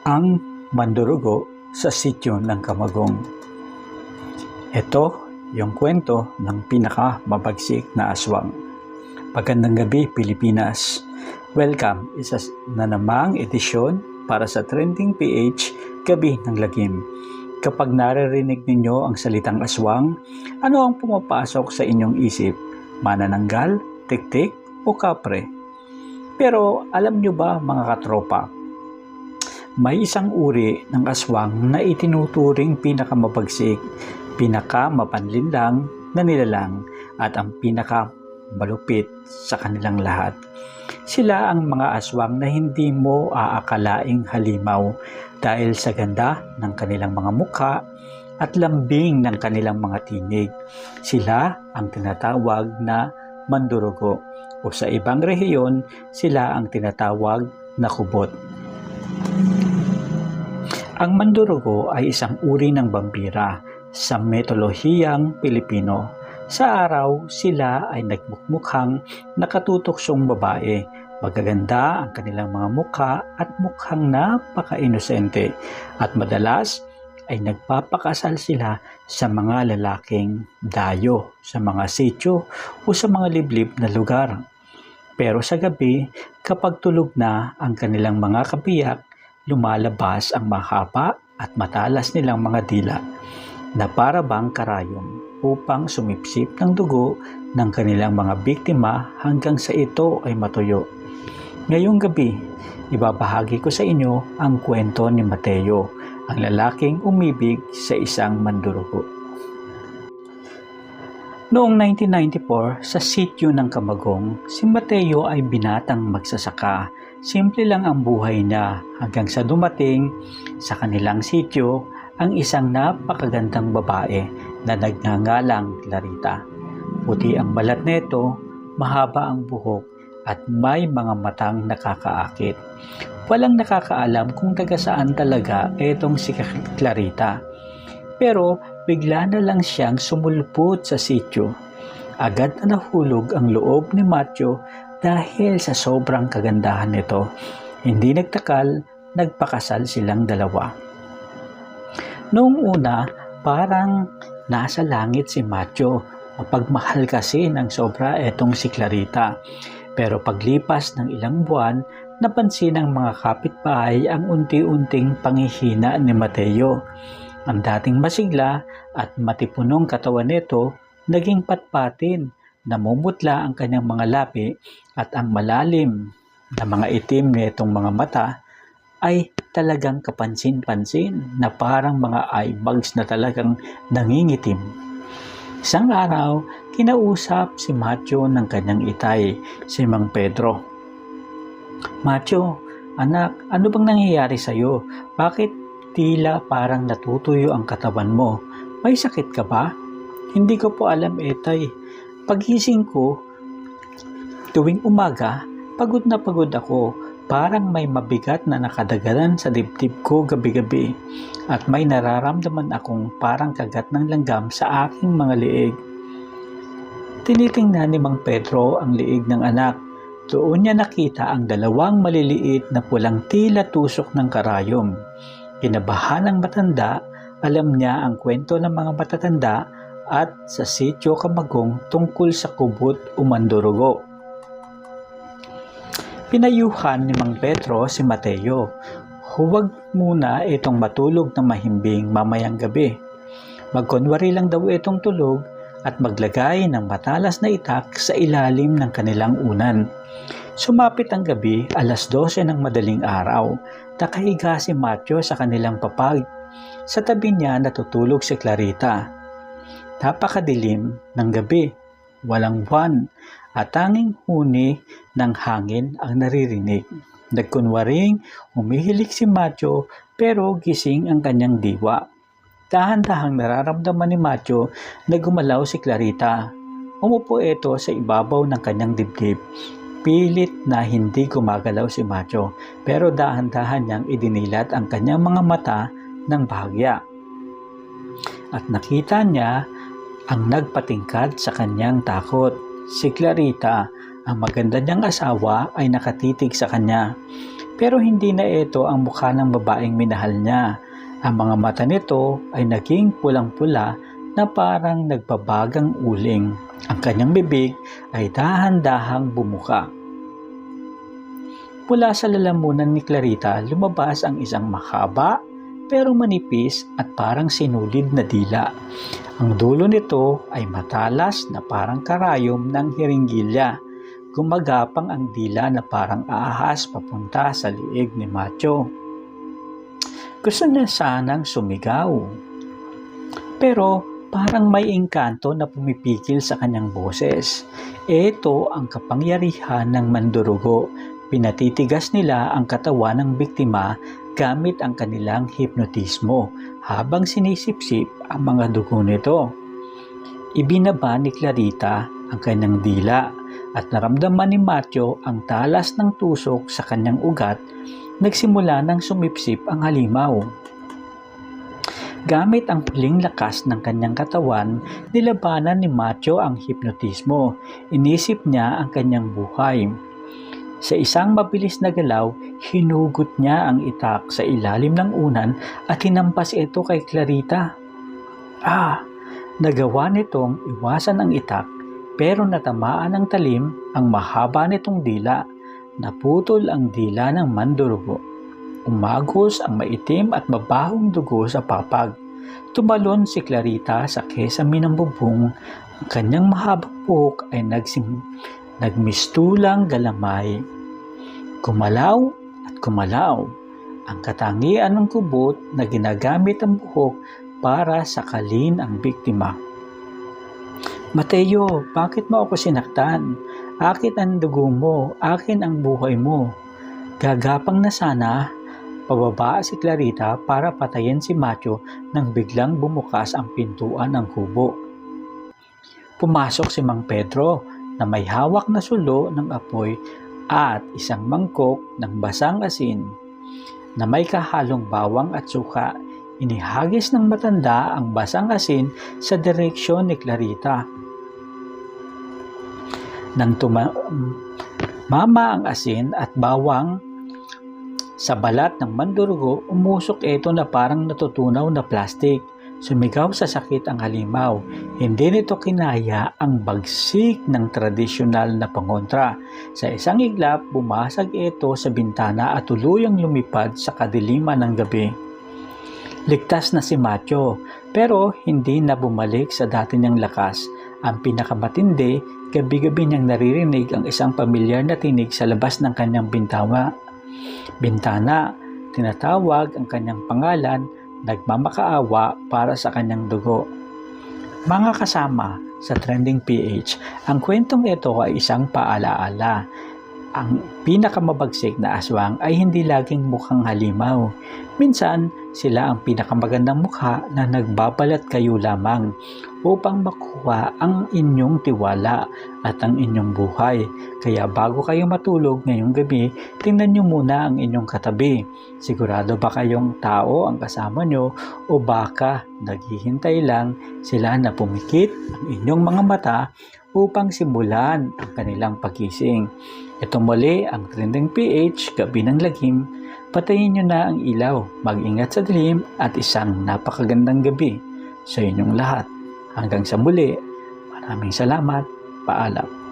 Ang mandurugo sa sityo ng Camagong. Ito yung kwento ng pinakamabagsik na aswang. Magandang gabi, Pilipinas. Welcome isa na namang edisyon para sa Trending PH Gabi ng Lagim. Kapag naririnig ninyo ang salitang aswang, ano ang pumapasok sa inyong isip? Manananggal, tiktik o kapre? Pero alam nyo ba mga katropa, may isang uri ng aswang na itinuturing pinakamabagsik, pinakamapanlinlang na nilalang at ang pinakamalupit sa kanilang lahat. Sila ang mga aswang na hindi mo aakalaing halimaw dahil sa ganda ng kanilang mga mukha at lambing ng kanilang mga tinig. Sila ang tinatawag na mandurugo o sa ibang rehiyon sila ang tinatawag na kubot. Ang mandurugo ay isang uri ng vampira sa mitolohiyang Pilipino. Sa araw, sila ay nagmukmukhang nakatutoksong babae. Magaganda ang kanilang mga mukha at mukhang napaka-inosente. At madalas ay nagpapakasal sila sa mga lalaking dayo, sa mga sityo o sa mga liblib na lugar. Pero sa gabi, kapag tulog na ang kanilang mga kabiyak, lumalabas ang mahaba at matalas nilang mga dila na para bang karayom upang sumipsip ng dugo ng kanilang mga biktima hanggang sa ito ay matuyo. Ngayong gabi, ibabahagi ko sa inyo ang kwento ni Mateo, ang lalaking umibig sa isang mandurugo. Noong 1994, sa sityo ng Camagong, si Mateo ay binatang magsasaka. Simple lang ang buhay niya hanggang sa dumating sa kanilang sityo ang isang napakagandang babae na nagngangalang Clarita. Puti ang balat nito, mahaba ang buhok at may mga matang nakakaakit. Walang nakakaalam kung taga saan talaga itong si Clarita. Pero bigla na lang siyang sumulpot sa sityo. Agad na nahulog ang loob ni Mateo dahil sa sobrang kagandahan nito. Hindi nagtakal, nagpakasal silang dalawa. Noong una, parang nasa langit si Mateo. Mapagmahal kasi ng sobra etong si Clarita. Pero paglipas ng ilang buwan, napansin ng mga kapitbahay ang unti-unting panghihina ni Mateo. Ang dating masigla at matipunong katawan nito, naging patpatin. Namumutla ang kanyang mga labi at ang malalim na mga itim nitong mga mata ay talagang kapansin-pansin na parang mga eye bags na talagang nangingitim. Isang araw, kinausap si Mateo ng kanyang itay, si Mang Pedro. Mateo, anak, ano bang nangyayari sa iyo? Bakit tila parang natutuyo ang katawan mo? May sakit ka ba? Hindi ko po alam, itay. Paggising ko, tuwing umaga, pagod na pagod ako. Parang may mabigat na nakadaganan sa dibdib ko gabi-gabi. At may nararamdaman akong parang kagat ng langgam sa aking mga liig. Tinitingnan ni Mang Pedro ang liig ng anak. Doon niya nakita ang dalawang maliliit na pulang tila tusok ng karayom. Kinabahan ng matanda, alam niya ang kwento ng mga matatanda at sa sityo Camagong tungkol sa kubot o mandurugo. Pinayuhan ni Mang Pedro si Mateo. Huwag muna itong matulog na mahimbing mamayang gabi. Magkunwari lang daw itong tulog at maglagay ng matalas na itak sa ilalim ng kanilang unan. Sumapit ang gabi, 12:00 ng madaling araw. Nakahiga si Mateo sa kanilang papag. Sa tabi niya natutulog si Clarita. Napakadilim ng gabi, walang buwan at tanging huni ng hangin ang naririnig. Nagkunwaring humihilik si Mateo pero gising ang kanyang diwa. Dahan-dahang nararamdaman ni Mateo na gumalaw si Clarita. Umupo ito sa ibabaw ng kanyang dibdib. Pilit na hindi gumagalaw si Mateo pero dahan-dahan niyang idinilat ang kanyang mga mata ng bahagya. At nakita niya ang nagpatingkad sa kanyang takot. Si Clarita, ang maganda niyang asawa, ay nakatitig sa kanya. Pero hindi na ito ang mukha ng babaeng minahal niya. Ang mga mata nito ay naging pulang-pula na parang nagbabagang uling. Ang kanyang bibig ay dahan-dahang bumuka. Mula sa lalamunan ni Clarita lumabas ang isang mahaba pero manipis at parang sinulid na dila. Ang dulo nito ay matalas na parang karayom ng hiringgilya. Gumagapang ang dila na parang ahas papunta sa liig ni Macho. Gusto niya sanang sumigaw. Pero parang may engkanto na pumipigil sa kanyang boses. Ito ang kapangyarihan ng mandurugo. Pinatitigas nila ang katawan ng biktima gamit ang kanilang hipnotismo habang sinisipsip ang mga dugo nito. Ibinaba ni Clarita ang kanyang dila at naramdaman ni Macho ang talas ng tusok sa kanyang ugat. Nagsimula ng sumipsip ang halimaw. Gamit ang huling lakas ng kanyang katawan, nilabanan ni Macho ang hipnotismo. Inisip niya ang kanyang buhay. Sa isang mabilis na galaw, hinugot niya ang itak sa ilalim ng unan at hinampas ito kay Clarita. Nagawa nitong iwasan ang itak pero natamaan ng talim ang mahaba nitong dila. Naputol ang dila ng mandurugo. Umagos ang maitim at mabahong dugo sa papag. Tumalon si Clarita sa kesame ng bubong. Ang kanyang mahabang buhok ay nagmistulang galamay. Kumalaw at kumalaw. Ang katangian ng kubot na ginagamit ang buhok para sakalin ang biktima. Mateo, bakit mo ako sinaktan? Akin ang dugo mo, akin ang buhay mo. Gagapang na sana, pababa si Clarita para patayin si Macho nang biglang bumukas ang pintuan ng kubo. Pumasok si Mang Pedro na may hawak na sulo ng apoy at isang mangkok ng basang asin na may kahalong bawang at suka. Inihagis ng matanda ang basang asin sa direksyon ni Clarita. Nang mama ang asin at bawang sa balat ng mandurugo, umusok ito na parang natutunaw na plastik. Sumigaw sa sakit ang halimaw. Hindi nito kinaya ang bagsik ng tradisyonal na pangontra. Sa isang iglap, bumasag ito sa bintana at tuluyang lumipad sa kadiliman ng gabi. Ligtas na si Macho, pero hindi na bumalik sa dati niyang lakas. Ang pinakamatindi, gabi-gabi niyang naririnig ang isang pamilyar na tinig sa labas ng kanyang bintana. Tinatawag ang kanyang pangalan, nagmamakaawa para sa kanyang dugo. Mga kasama sa Trending PH, ang kwentong ito ay isang paalaala. Ang pinakamabagsik na aswang ay hindi laging mukhang halimaw. Minsan, sila ang pinakamagandang mukha na nagbabalat kayo lamang upang makuha ang inyong tiwala at ang inyong buhay. Kaya bago kayo matulog ngayong gabi, tingnan nyo muna ang inyong katabi. Sigurado ba kayong tao ang kasama nyo o baka naghihintay lang sila na pumikit ang inyong mga mata upang simulan ang kanilang pagising. Ito muli ang Trending PH, Gabi ng Lagim. Patayin nyo na ang ilaw, mag-ingat sa dilim at isang napakagandang gabi sa inyong lahat. Hanggang sa muli, maraming salamat, paalam.